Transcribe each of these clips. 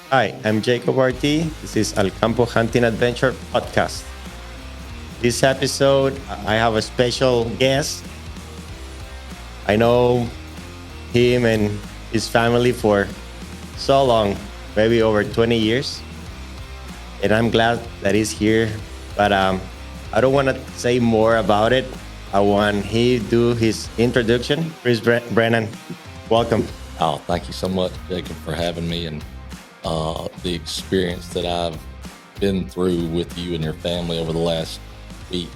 Hi, I'm Jacobo Artee. This is Alcampo Hunting Adventures Podcast. This episode, I have a special guest. I know him and his family for so long, maybe over 20 years. And I'm glad that he's here. But I don't want to say more about it. I want he do his introduction. Chris Brennan, welcome. Oh, thank you so much, Jacob, for having me, and the experience that I've been through with you and your family over the last week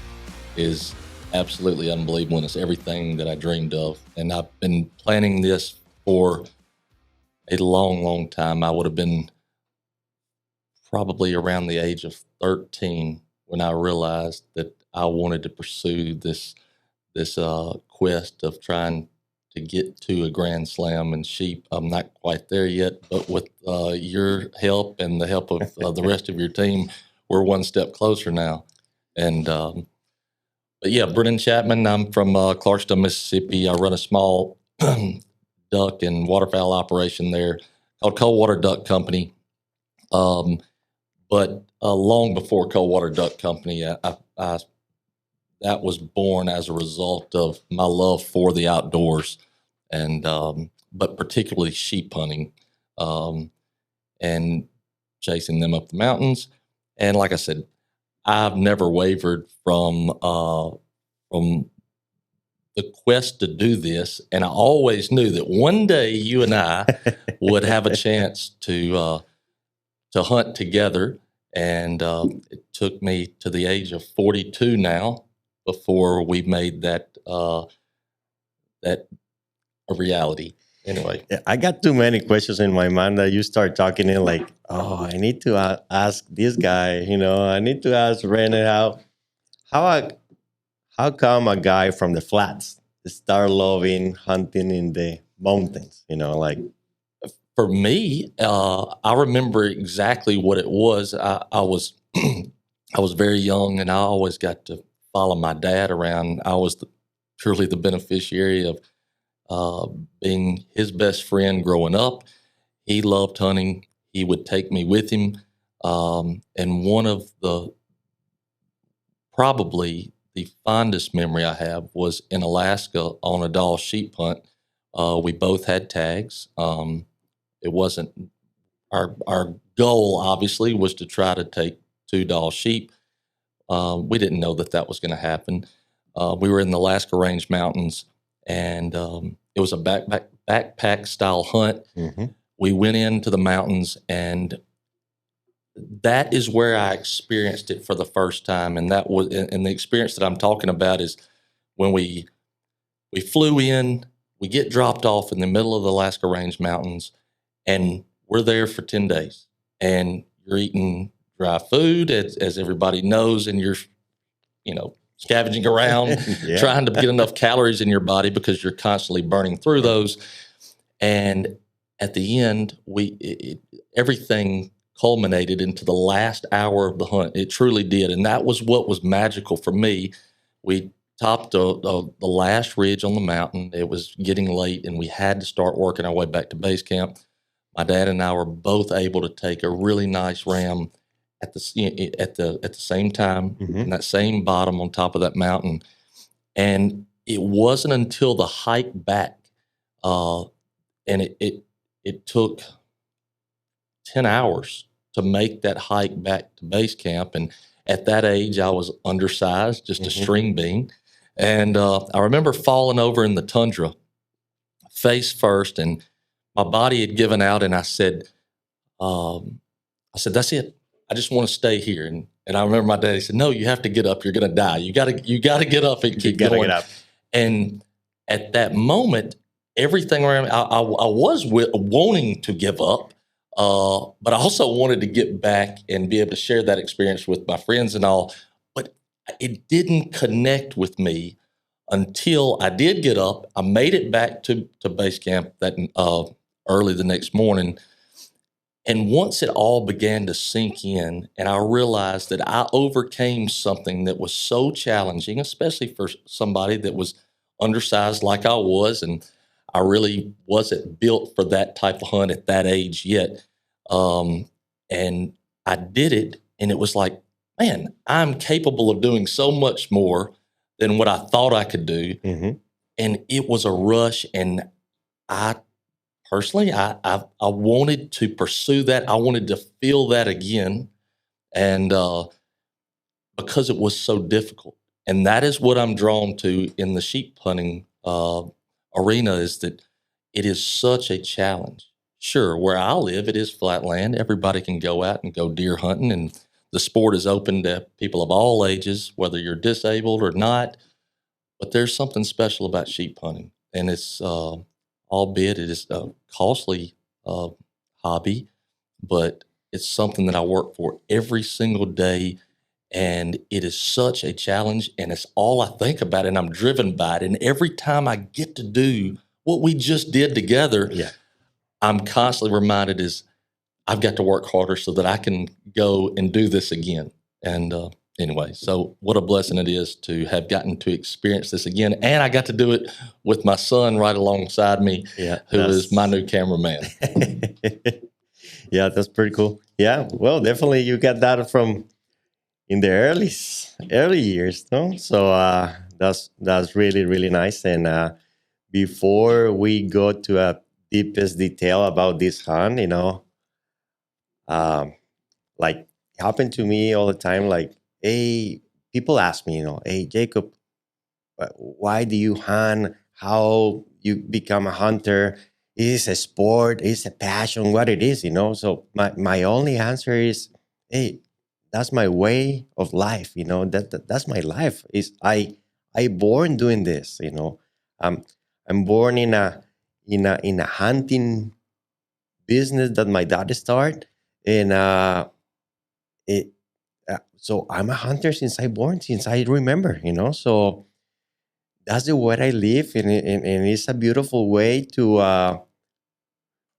is absolutely unbelievable, and it's everything that I dreamed of. And I've been planning this for a long, long time. I would have been probably around the age of 13 when I realized that I wanted to pursue this quest of trying to get to a Grand Slam in sheep. I'm not quite there yet, but with your help and the help of the rest of your team, we're one step closer now. And but yeah, Brennan Chapman. I'm from Clarkston, Mississippi. I run a small duck and waterfowl operation there called Coldwater Duck Company. But long before Coldwater Duck Company, I that was born as a result of my love for the outdoors, and but particularly sheep hunting, and chasing them up the mountains. And like I said, I've never wavered from the quest to do this, and I always knew that one day you and I would have a chance to hunt together. And it took me to the age of 42 now before we made that a reality. Anyway, Yeah, I got too many questions in my mind that you start talking in like, oh, I need to ask this guy. I need to ask Brennan how come a guy from the flats start loving hunting in the mountains? Like for me, I remember exactly what it was. I was I was very young, and I always got to follow my dad around. I was truly the beneficiary of being his best friend growing up. He loved hunting. He would take me with him. And one of probably the fondest memory I have was in Alaska on a Dall sheep hunt. We both had tags. It wasn't our goal, obviously, was to try to take 2 Dall sheep. We didn't know that was going to happen. We were in the Alaska Range Mountains, and it was a backpack style hunt. mm-hmm. We went into the mountains, and that is where I experienced it for the first time. And the experience that I'm talking about is when we flew in, we get dropped off in the middle of the Alaska Range Mountains, and we're there for 10 days. And you're eating dry food, as everybody knows, and you're, scavenging around, Yeah. trying to get enough calories in your body because you're constantly burning through those. And at the end, everything culminated into the last hour of the hunt. It truly did. And that was what was magical for me. We topped the last ridge on the mountain. It was getting late, and we had to start working our way back to base camp. My dad and I were both able to take a really nice ram at the same time, Mm-hmm. in that same bottom on top of that mountain. And it wasn't until the hike back, and it took 10 hours to make that hike back to base camp. And at that age, I was undersized, just a Mm-hmm. string bean. And I remember falling over in the tundra face first, and my body had given out, and I said, that's it. I just want to stay here. And I remember my daddy said, no, you have to get up. You're going to die. You got to get up and keep going. Get up. And at that moment, everything around me, I was wanting to give up, but I also wanted to get back and be able to share that experience with my friends and all. But it didn't connect with me until I did get up. I made it back to base camp that early the next morning. And once it all began to sink in, and I realized that I overcame something that was so challenging, especially for somebody that was undersized like I was, and I really wasn't built for that type of hunt at that age yet. And I did it, and it was like, man, I'm capable of doing so much more than what I thought I could do. Mm-hmm. And it was a rush, and I personally, I wanted to pursue that. I wanted to feel that again, and because it was so difficult. And that is what I'm drawn to in the sheep hunting arena, is that it is such a challenge. Sure, where I live, it is flat land. Everybody can go out and go deer hunting, and the sport is open to people of all ages, whether you're disabled or not. But there's something special about sheep hunting, and it's albeit it is a costly hobby, but it's something that I work for every single day, and it is such a challenge, and it's all I think about, and I'm driven by it. And every time I get to do what we just did together, Yeah. I'm constantly reminded is I've got to work harder so that I can go and do this again. And anyway, so what a blessing it is to have gotten to experience this again. And I got to do it with my son right alongside me, who is my new cameraman. Yeah, that's pretty cool. Yeah, well, definitely you got that from in the early years, no? So that's really, really nice. And before we go to a deepest detail about this hunt, like it happened to me all the time. Like, hey, people ask me, hey, Jacob, why do you hunt? How you become a hunter? Is it a sport? Is it a passion? What it is, So my only answer is, hey, that's my way of life. That's my life. Is I born doing this. I'm born in a hunting business that my dad started, and it. So I'm a hunter since I remember. So that's the way I live, and it's a beautiful way to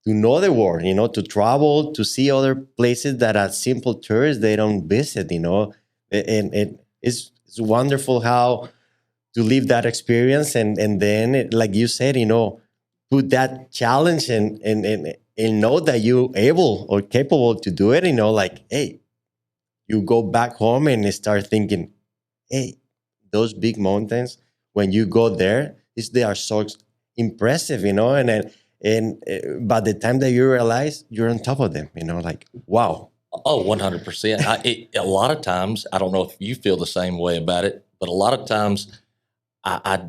know the world, to travel, to see other places that as simple tourists they don't visit, and it's wonderful how to live that experience, and then like you said, put that challenge and know that you're able or capable to do it, like, hey, you go back home and start thinking, hey, those big mountains, when you go there, they are so impressive, and by the time that you realize you're on top of them, like, wow. Oh, 100%. A lot of times, I don't know if you feel the same way about it, but a lot of times I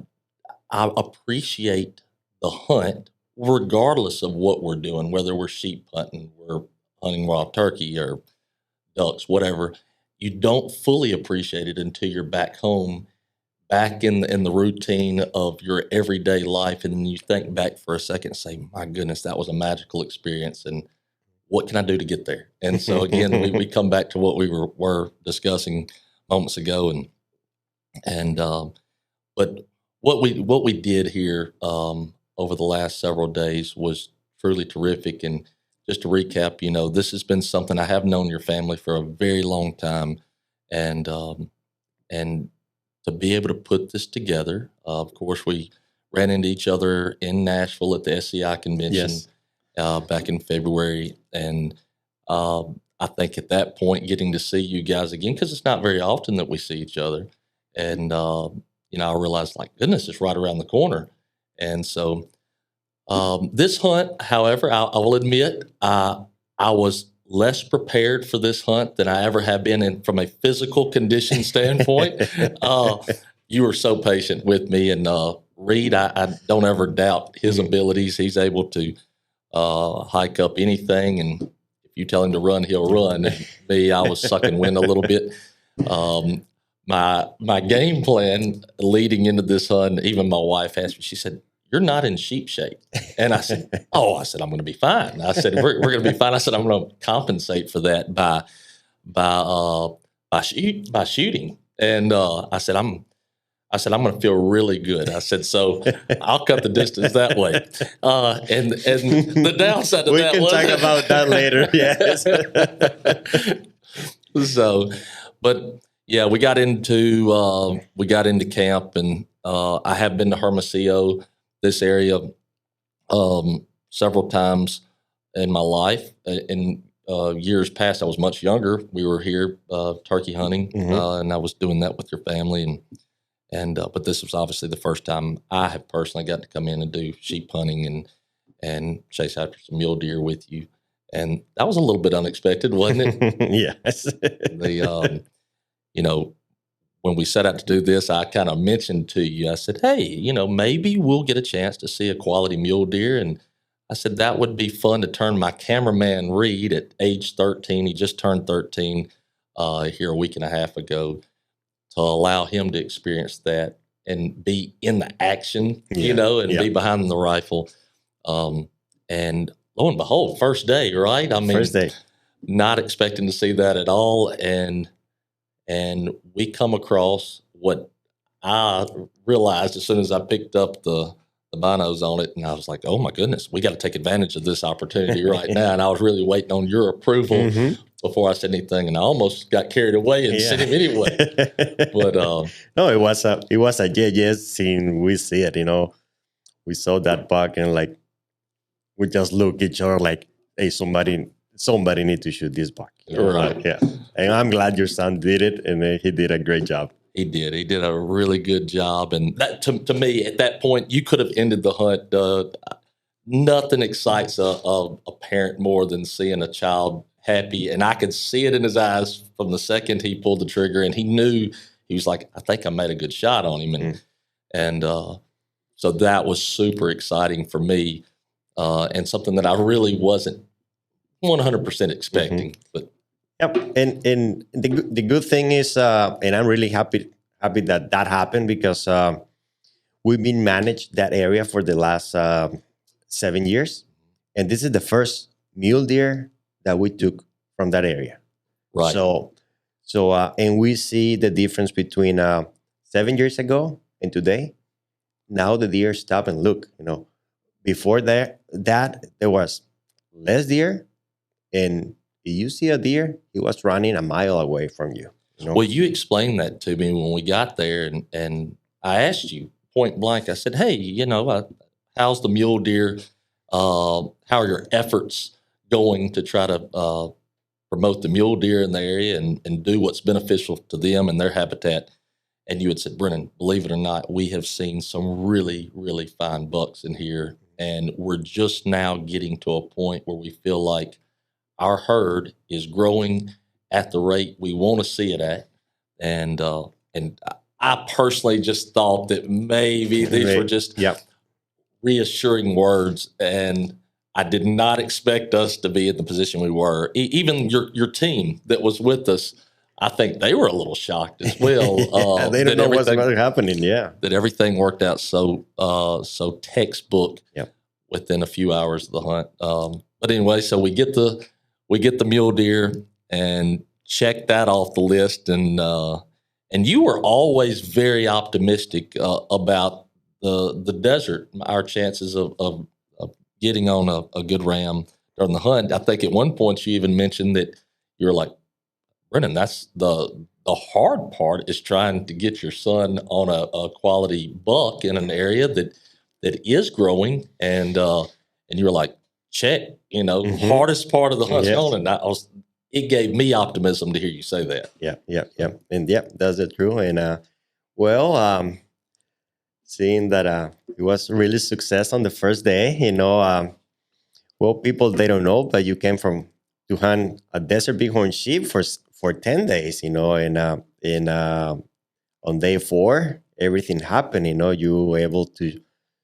appreciate the hunt regardless of what we're doing, whether we're sheep hunting, we're hunting wild turkey or ducks, whatever. You don't fully appreciate it until you're back home, back in the routine of your everyday life, and then you think back for a second and say, my goodness, that was a magical experience, and what can I do to get there? And so again, we come back to what we were discussing moments ago, and but what we did here over the last several days was truly terrific. And just to recap, this has been something I have known your family for a very long time, and to be able to put this together. Of course, we ran into each other in Nashville at the SCI convention. Yes. Back in February. And I think at that point, getting to see you guys again, because it's not very often that we see each other. And, I realized, like, goodness, it's right around the corner. And so this hunt, however, I will admit, I was less prepared for this hunt than I ever have been from a physical condition standpoint. You were so patient with me. And Reed, I don't ever doubt his abilities. He's able to hike up anything, and if you tell him to run, he'll run. Me, I was sucking wind a little bit. My game plan leading into this hunt, even my wife asked me, she said, "You're not in sheep shape." And I said, I'm going to be fine. I said, we're going to be fine. I said, I'm going to compensate for that by shooting. And I said, I'm going to feel really good. I said, so I'll cut the distance that way. And the downside of that we can talk about that later. Yes. So, but yeah, we got into camp, and I have been to Hermosillo, this area, several times in my life, and years past, I was much younger. We were here turkey hunting, and I was doing that with your family, but this was obviously the first time I have personally got to come in and do sheep hunting and chase after some mule deer with you, and that was a little bit unexpected, wasn't it? Yes. When we set out to do this, I kind of mentioned to you, I said, hey, maybe we'll get a chance to see a quality mule deer. And I said, that would be fun to turn my cameraman Reed at age 13. He just turned 13 here a week and a half ago, to allow him to experience that and be in the action, be behind the rifle. And lo and behold, first day, right? I mean, first day. Not expecting to see that at all. And we come across what I realized as soon as I picked up the binos on it, and I was like, oh my goodness, we got to take advantage of this opportunity right now. And I was really waiting on your approval before I said anything, and I almost got carried away and sent him anyway. But no, it was a yes scene. We see it, we saw that buck, and like we just look each other like, hey, somebody need to shoot this buck. Right. Yeah. And I'm glad your son did it, and he did a great job. He did. He did a really good job. And that, to me, at that point, you could have ended the hunt. Nothing excites a parent more than seeing a child happy. And I could see it in his eyes from the second he pulled the trigger. And he knew, he was like, I think I made a good shot on him. And so that was super exciting for me, and something that I really wasn't 100% expecting. But yep. And the good thing is, and I'm really happy that happened, because we've been managed that area for the last 7 years, and this is the first mule deer that we took from that area. Right. So and we see the difference between 7 years ago and today. Now the deer stop and look. Before that there was less deer, and if you see a deer, he was running a mile away from you. Well, you explained that to me when we got there, and I asked you point blank. I said, hey, how's the mule deer? How are your efforts going to try to promote the mule deer in the area and do what's beneficial to them and their habitat? And you had said, Brennan, believe it or not, we have seen some really, really fine bucks in here, and we're just now getting to a point where we feel like our herd is growing at the rate we want to see it at. And I personally just thought that maybe these were just reassuring words, and I did not expect us to be in the position we were. Even your team that was with us, I think they were a little shocked as well. They don't know what's happening. Yeah, that everything worked out so textbook within a few hours of the hunt. But anyway, so we get the mule deer and check that off the list, and you were always very optimistic about the desert, our chances of getting on a good ram during the hunt. I think at one point you even mentioned that you were like, Brennan, that's the hard part, is trying to get your son on a quality buck in an area that is growing, and you were like, check, hardest part of the hunt's gone, and it gave me optimism to hear you say that. Yeah, and that's the truth. And seeing that it was really success on the first day, people, they don't know, but you came to hunt a desert bighorn sheep for 10 days, and on day 4, everything happened. You were able to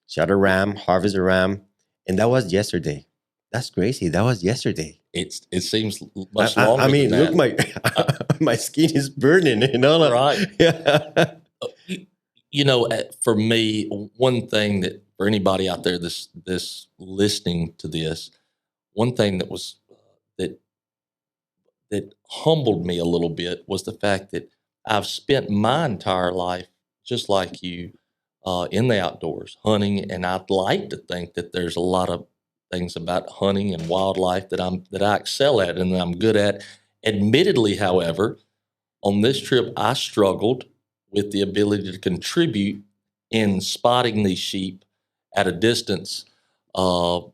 shot a ram, harvest a ram, and that was yesterday. That's crazy. That was yesterday. It seems much longer. I mean, than look, that. my skin is burning. Right. Yeah. For me, one thing that for anybody out there this listening to this, one thing that was that humbled me a little bit was the fact that I've spent my entire life just like you in the outdoors hunting, and I'd like to think that there's a lot of things about hunting and wildlife that I excel at and that I'm good at. Admittedly, however, on this trip, I struggled with the ability to contribute in spotting these sheep at a distance that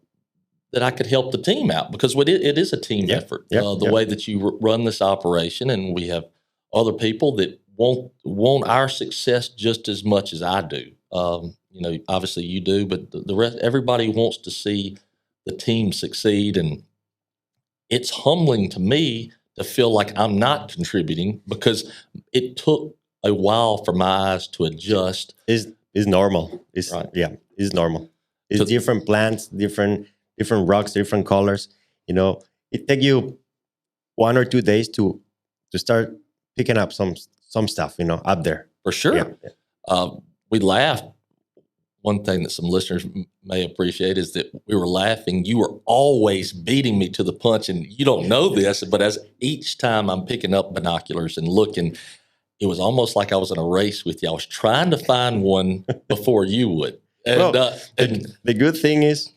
that I could help the team out, because it is a team effort. The way that you run this operation, and we have other people that want our success just as much as I do. Obviously you do, but the rest, everybody wants to see the team succeed, and it's humbling to me to feel like I'm not contributing, because it took a while for my eyes to adjust. Is normal. It's right. Yeah, it's normal. It's different plants, different rocks, different colors. It take you 1 or 2 days to start picking up some stuff, up there. For sure. Yeah. We laughed. One thing that some listeners may appreciate is that we were laughing. You were always beating me to the punch, and you don't know this, but as each time I'm picking up binoculars and looking, it was almost like I was in a race with you. I was trying to find one before you would. And, the good thing is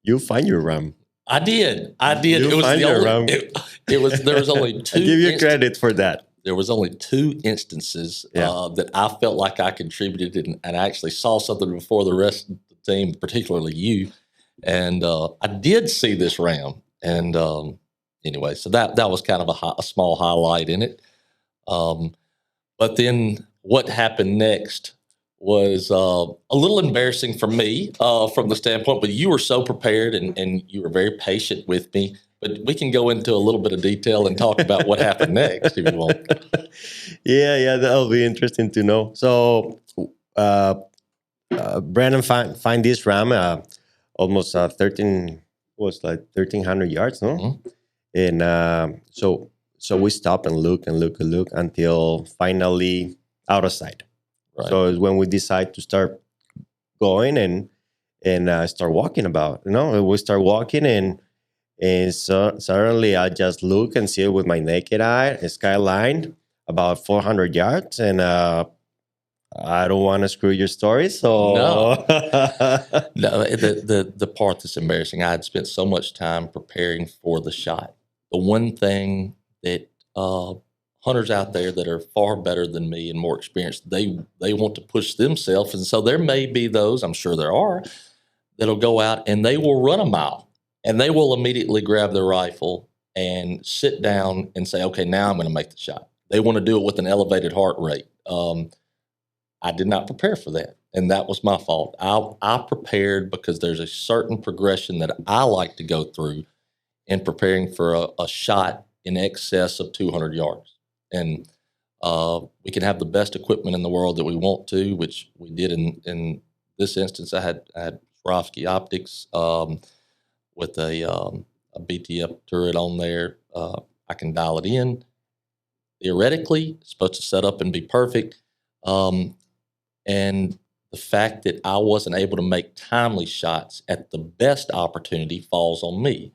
you find your ram. I did. It was the only. There was only two. I give you credit for that. There was only 2 instances that I felt like I contributed, and I actually saw something before the rest of the team, particularly you. And I did see this ram. And anyway, so that was kind of a small highlight in it. But then what happened next was a little embarrassing for me from the standpoint, but you were so prepared and you were very patient with me. But we can go into a little bit of detail and talk about what happened next if you want. Yeah, that'll be interesting to know. So Brennan find this ram almost 1,300 yards, no? Mm-hmm. And so we stop and look until finally out of sight. Right. So it's when we decide to start going and start walking about. We start walking and so suddenly I just look and see it with my naked eye, a skyline about 400 yards, and I don't want to screw your story, so no. The part that's embarrassing, I had spent so much time preparing for the shot. The one thing that hunters out there that are far better than me and more experienced, they want to push themselves, and so there may be those, I'm sure there are, that'll go out and they will run a mile. And they will immediately grab their rifle and sit down and say, okay, now I'm going to make the shot. They want to do it with an elevated heart rate. I did not prepare for that, and that was my fault. I prepared because there's a certain progression that I like to go through in preparing for a shot in excess of 200 yards. And we can have the best equipment in the world that we want to, which we did in this instance. I had Swarovski optics, with a BTF turret on there. I can dial it in. Theoretically, it's supposed to set up and be perfect. And the fact that I wasn't able to make timely shots at the best opportunity falls on me.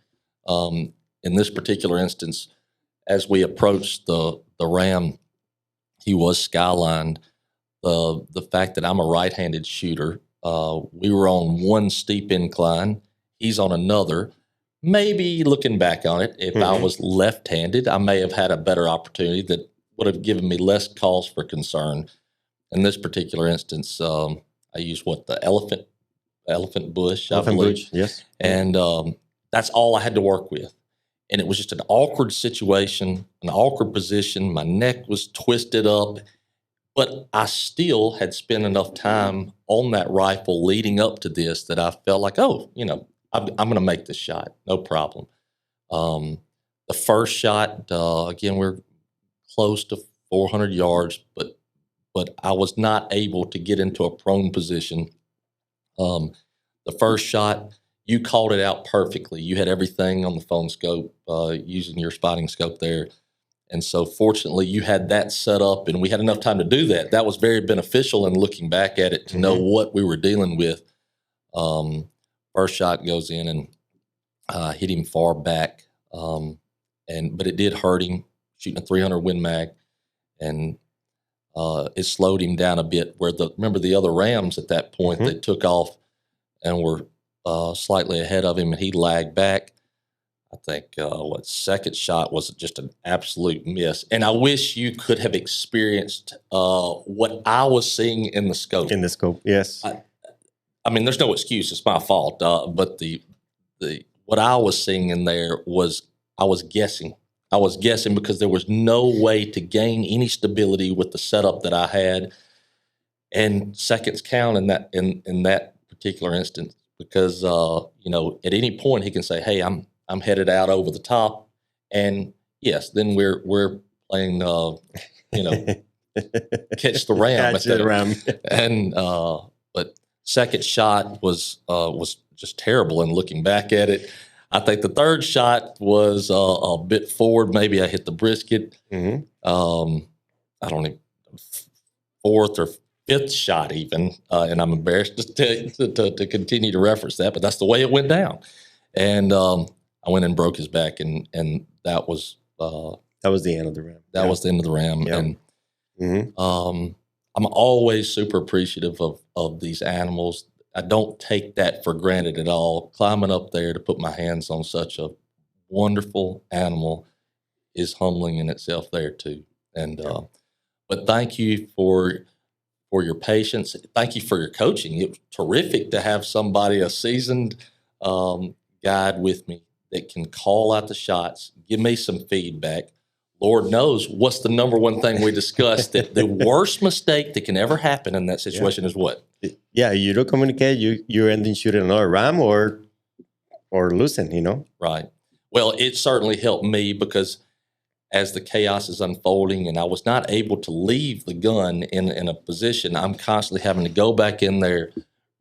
In this particular instance, as we approached the ram, he was skylined. The fact that I'm a right-handed shooter, we were on one steep incline. He's on another. Maybe looking back on it, if I was left-handed, I may have had a better opportunity that would have given me less cause for concern. In this particular instance, I used the elephant bush, I believe. Bush, yes. And that's all I had to work with. And it was just an awkward situation, an awkward position. My neck was twisted up, but I still had spent enough time on that rifle leading up to this that I felt like, I'm going to make this shot, no problem. The first shot, again, we're close to 400 yards, but I was not able to get into a prone position. The first shot, you called it out perfectly. You had everything on the phone scope, using your spotting scope there. And so fortunately, you had that set up, and we had enough time to do that. That was very beneficial in looking back at it to know what we were dealing with. First shot goes in and hit him far back, but it did hurt him, shooting a 300 Win Mag, and it slowed him down a bit. Remember the other rams at that point, they took off and were slightly ahead of him, and he lagged back. I think second shot was just an absolute miss, and I wish you could have experienced what I was seeing in the scope. In the scope, yes. I mean, there's no excuse. It's my fault. But what I was seeing in there was I was guessing. I was guessing because there was no way to gain any stability with the setup that I had, and seconds count in that particular instance because at any point he can say, "Hey, I'm headed out over the top," and yes, then we're playing catch the ram. Catch the ram. And but second shot was just terrible. And looking back at it, I think the third shot was a bit forward. Maybe I hit the brisket. Mm-hmm. I don't even fourth or fifth shot even, and I'm embarrassed to continue to reference that, but that's the way it went down. And I went and broke his back, and that was the end of the ram. That was the end of the ram. Yeah. And Mm-hmm. I'm always super appreciative of these animals. I don't take that for granted at all. Climbing up there to put my hands on such a wonderful animal is humbling in itself there too. And but thank you for your patience. Thank you for your coaching. It was terrific to have somebody, a seasoned guide with me that can call out the shots, give me some feedback. Lord knows what's the number one thing we discussed, that the worst mistake that can ever happen in that situation is what? Yeah, you don't communicate, you're ending shooting another ram or losing, Right. Well, it certainly helped me because as the chaos is unfolding and I was not able to leave the gun in a position, I'm constantly having to go back in there,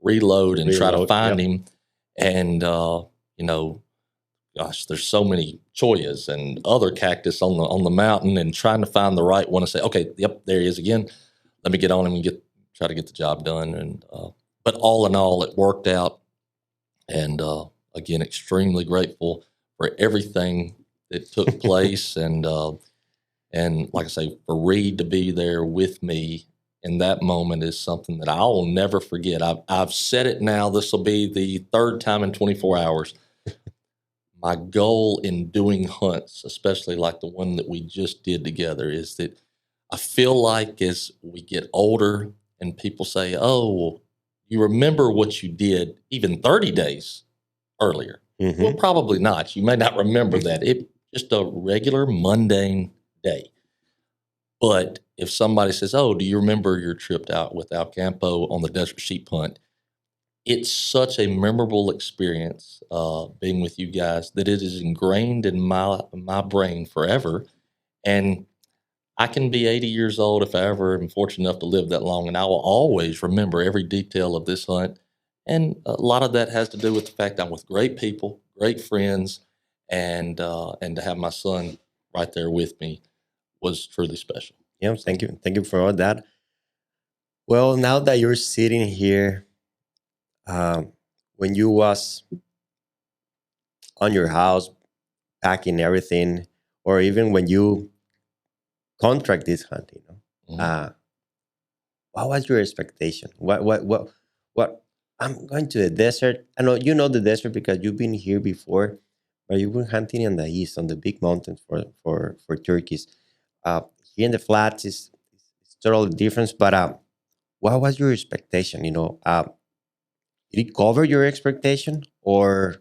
reload and try to find him. And, gosh, there's so many choyas and other cactus on the mountain, and trying to find the right one and say, okay, yep, there he is again. Let me get on him and try to get the job done. And but all in all, it worked out. And again, extremely grateful for everything that took place. And like I say, for Reed to be there with me in that moment is something that I will never forget. I've said it now. This will be the third time in 24 hours. My goal in doing hunts, especially like the one that we just did together, is that I feel like as we get older and people say, oh, well, you remember what you did even 30 days earlier. Mm-hmm. Well, probably not. You may not remember that. It's just a regular mundane day. But if somebody says, oh, do you remember your trip out with Alcampo on the desert sheep hunt? It's such a memorable experience being with you guys that it is ingrained in my brain forever. And I can be 80 years old if I ever am fortunate enough to live that long, and I will always remember every detail of this hunt. And a lot of that has to do with the fact I'm with great people, great friends, and to have my son right there with me was truly special. Yeah, thank you for all that. Well, now that you're sitting here, when you was on your house packing everything, or even when you contract this hunt, what was your expectation? What? I'm going to the desert. I know you know the desert because you've been here before, but you've been hunting in the east on the big mountains for turkeys. Here in the flats is totally different. But what was your expectation? Did it cover your expectation or?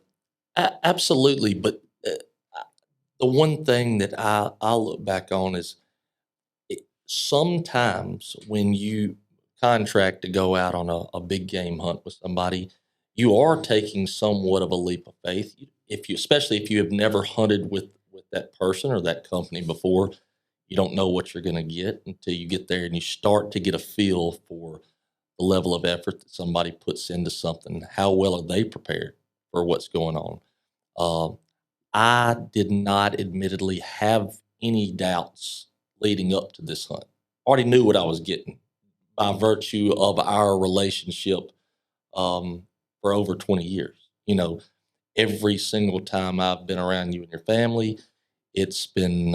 Absolutely. But the one thing that I look back on is sometimes when you contract to go out on a big game hunt with somebody, you are taking somewhat of a leap of faith. Especially if you have never hunted with that person or that company before, you don't know what you're going to get until you get there and you start to get a feel for the level of effort that somebody puts into something. How well are they prepared for what's going on? I did not admittedly have any doubts leading up to this hunt. Already knew what I was getting by virtue of our relationship for over 20 years. Every single time I've been around you and your family, it's been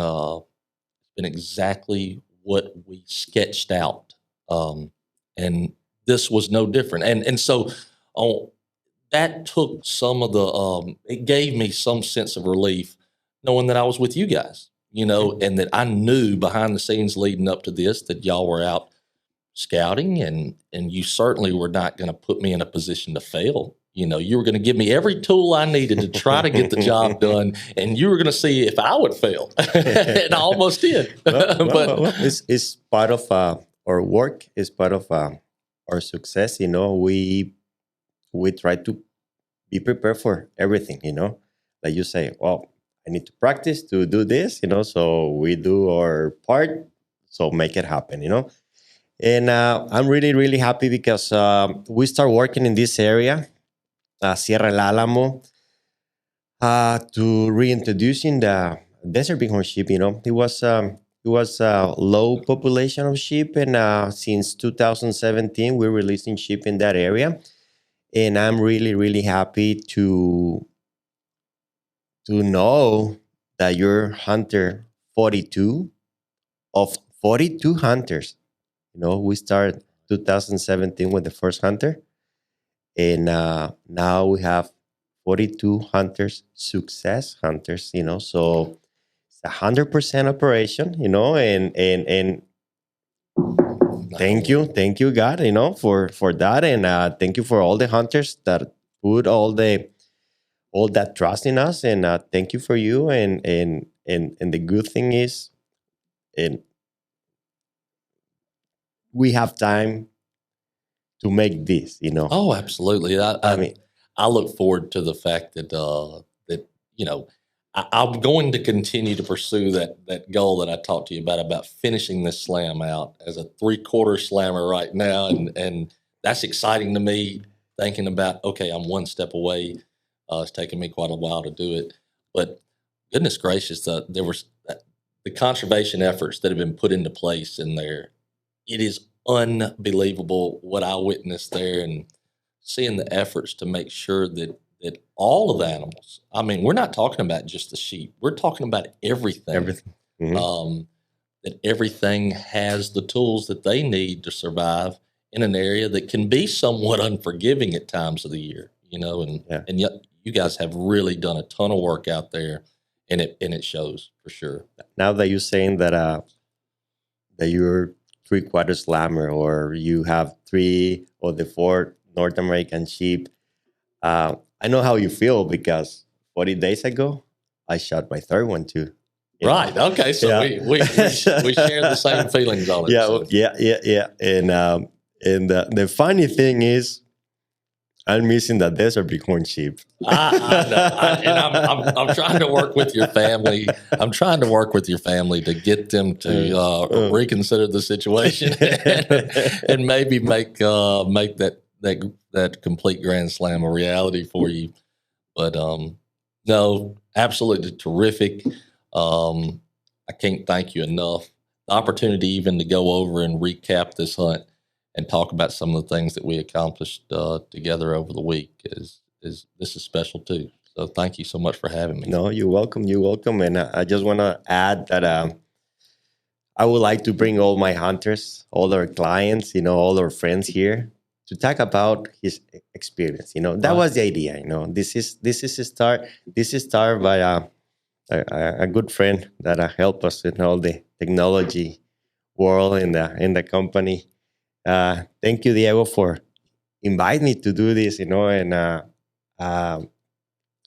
exactly what we sketched out. And this was no different. And so that took some of the, it gave me some sense of relief knowing that I was with you guys, and that I knew behind the scenes leading up to this that y'all were out scouting and you certainly were not going to put me in a position to fail You were going to give me every tool I needed to try to get the job done, and you were going to see if I would fail. And I almost did. Well, it's part of our work. It's part of our success. We try to be prepared for everything. Like you say, well, I need to practice to do this. So we do our part. So make it happen. And I'm really, really happy because we start working in this area, Sierra El Alamo, to reintroducing the desert bighorn sheep. It was a low population of sheep, and since 2017, we're releasing sheep in that area. And I'm really, really happy to know that you're hunter 42 of 42 hunters. We started 2017 with the first hunter, and now we have 42 hunters, success hunters. So it's 100% operation. And thank you, God. For that, and thank you for all the hunters that put all that trust in us, and thank you for you. And the good thing is, and we have time to make this, Oh, absolutely. I look forward to the fact that I'm going to continue to pursue that goal that I talked to you about finishing this slam out as a 3/4 slammer right now, and that's exciting to me. Thinking about, okay, I'm one step away. It's taken me quite a while to do it, but goodness gracious, there was the conservation efforts that have been put into place in there. It is unbelievable what I witnessed there, and seeing the efforts to make sure that all of the animals, we're not talking about just the sheep. We're talking about everything. Everything. Mm-hmm. That everything has the tools that they need to survive in an area that can be somewhat unforgiving at times of the year, and yet you guys have really done a ton of work out there, and it shows for sure. Now that you're saying that you're 3/4 slammer, or you have 3 of the 4 North American sheep, I know how you feel, because 40 days ago, I shot my third one too. Right. Okay. So we share the same feelings on it. Yeah. So. Yeah. And the funny thing is, I'm missing the desert bighorn sheep. I know. I'm trying to work with your family. I'm trying to work with your family to get them to reconsider the situation and maybe make that complete Grand Slam a reality for you. But no, absolutely terrific. I can't thank you enough. The opportunity even to go over and recap this hunt and talk about some of the things that we accomplished together over the week is special too. So thank you so much for having me. No, you're welcome. You're welcome. And I just want to add that I would like to bring all my hunters, all our clients, all our friends here to talk about his experience. That was the idea. This is a start. This is started by a good friend that helped us in all the technology world in the company. Thank you, Diego, for inviting me to do this. And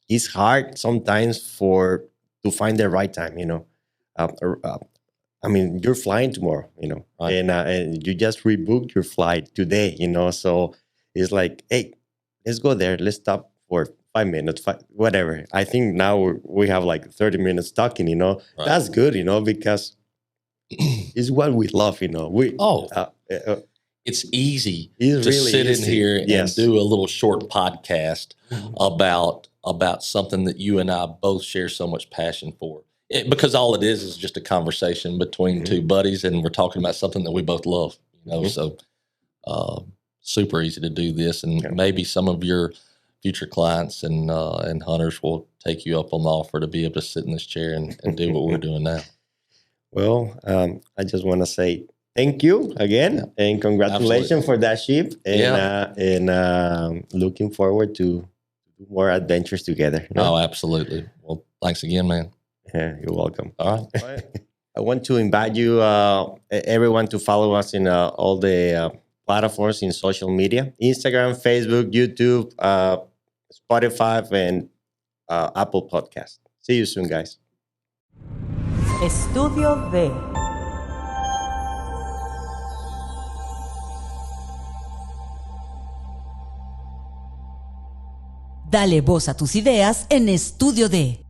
it's hard sometimes to find the right time. You're flying tomorrow. Right. And you just rebooked your flight today. So it's like, hey, let's go there. Let's stop for 5 minutes, whatever. I think now we have like 30 minutes talking. Right. That's good. Because it's what we love. It's easy to really sit in here and do a little short podcast about something that you and I both share so much passion for. Because all it is just a conversation between two buddies, and we're talking about something that we both love. So super easy to do this, and maybe some of your future clients and hunters will take you up on the offer to be able to sit in this chair and do what we're doing now. Well, I just want to say thank you again, and congratulations for that sheep. And looking forward to more adventures together. Oh, absolutely. Well, thanks again, man. Yeah, you're welcome. All right. I want to invite you, everyone, to follow us in all the platforms in social media: Instagram, Facebook, YouTube, Spotify, and Apple Podcast. See you soon, guys. Estudio D. Dale voz a tus ideas en Estudio D.